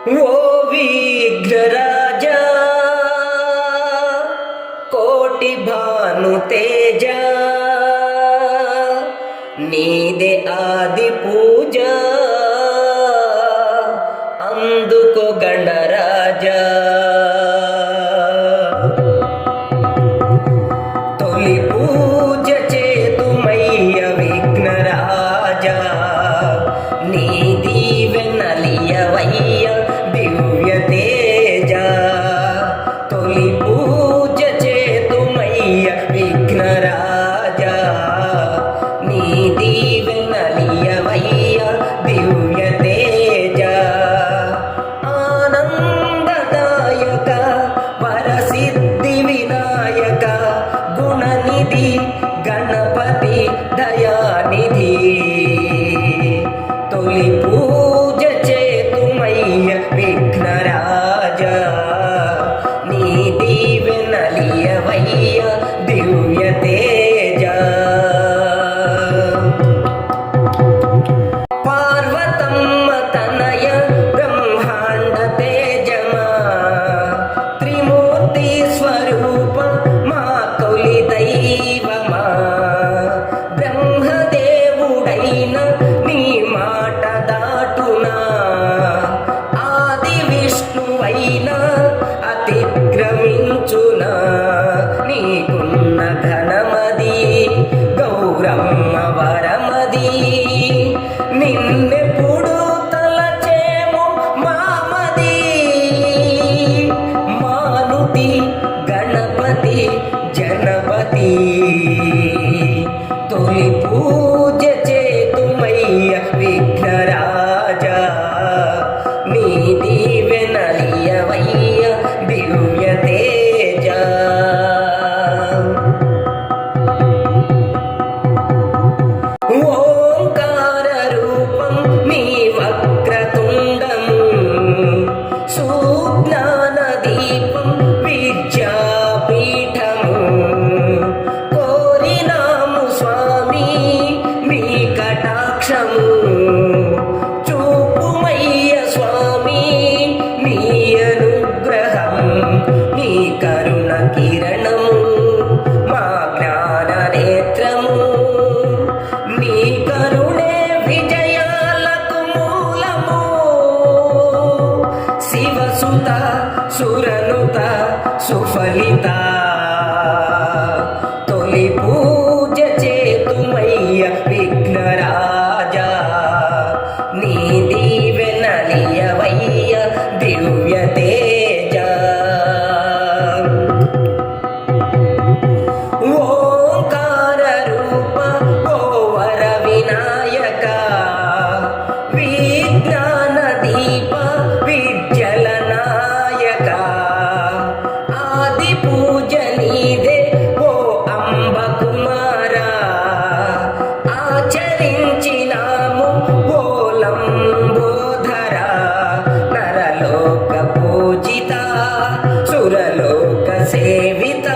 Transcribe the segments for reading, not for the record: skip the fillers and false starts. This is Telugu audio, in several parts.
ఓ విఘ్నరాజా కోటి భాను తేజ నీదే ఆది పూజ అందుకో గణరాజా తొలి పూజ చేతుమయ్య విఘ్నరాజా నీ దీవెనలియవయ్య దివ్య తేజ తొలి పూజ చేతుమయ్య విఘ్నరాజా నీ దీవెనలియవయ్య దివ్య తేజ ఆనందదాయక వరసిద్ధి వినాయక గుణనిధి గణపతి దయానిధి తొలి పూజ చేతుమయ్య విఘ్నరాజా నీ దీవెనలియవయ్య దివ్య తేజ పార్వతమ్మ తనయ బ్రహ్మాండ తేజమా త్రిమూర్తి స్వరూప మా తొలి దైవమా బ్రహ్మదేవుడైన నీ మాట దాటునా ఆది విష్ణువైన అతిక్రమించునా నీకున్న ఘనమది గౌరమ్మ వరమది నిన్నెప్పుడు తలచేము మామది మానుతి గణపతి జనపతి తొలి పూజ చేతుమయ్య విఘ్నరాజా నీ దీవెనలియవయ్య దివ్య తేజ ఓంకార రూపం నీ వక్రతుండము సుజ్ఞాన దీపం విద్యాపీఠము కోరినాము స్వామి నీ కటాక్షము చూపుమయ్య స్వామి నీ అనుగ్రహం నీ కరుణ కిరణము మా జ్ఞాన నేత్రము నీ కరుణే విజయాలకు మూలము శివసుత సురనుత సుఫలిత తొలి పూజ చేతుమయ్య విఘ్నరాజా నీ దీవెనలియవయ్య దివ్య తేజ ఓంకార రూప ఓ వర వినాయక విజ్ఞాన దీప విద్యల నాయక ఆది పూజ నీదే ఓ అంబ కుమారా ఆచరించినాము ఓ లంబోధర నరలోక పూజిత సురలోక సేవిత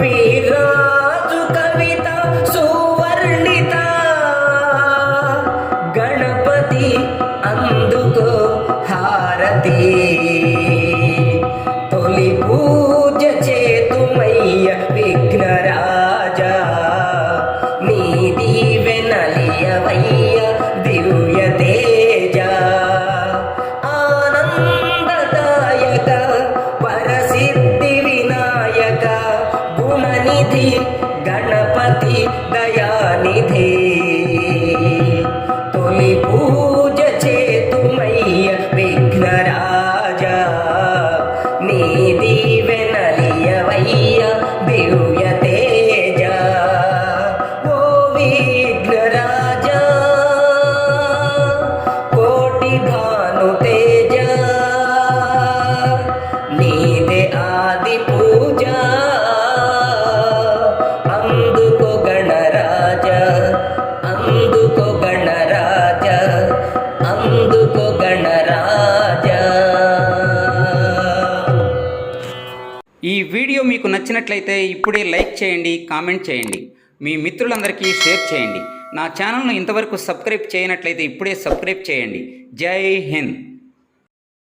వీరాజు కవిత సువర్ణిత గణపతి అందుకో హారతి తొలి పూజ చేతుమయ్య విఘ్నరాజా నీ దీవెనలియవయ్య దివ్య తేజ ఆనందదాయక వరసిద్ధి వినాయక గుణనిధి గణపతి దయానిధి తొలి పూజ చేతుమయ్య విఘ్నరాజా నీ దీవెనలియవయ్య దివ్య తేజ ఓ విఘ్నరాజా కోటి భాను తేజ నీదే ఆది పూజ అందుకో గణరాజా అందుకో గణరాజా అందుకో గణరాజా. ఈ వీడియో మీకు నచ్చినట్లయితే ఇప్పుడే లైక్ చేయండి, కామెంట్ చేయండి, మీ మిత్రులందరికీ షేర్ చేయండి. నా ఛానల్ను ఇంతవరకు సబ్స్క్రైబ్ చేయనట్లయితే ఇప్పుడే సబ్స్క్రైబ్ చేయండి. జై హింద్.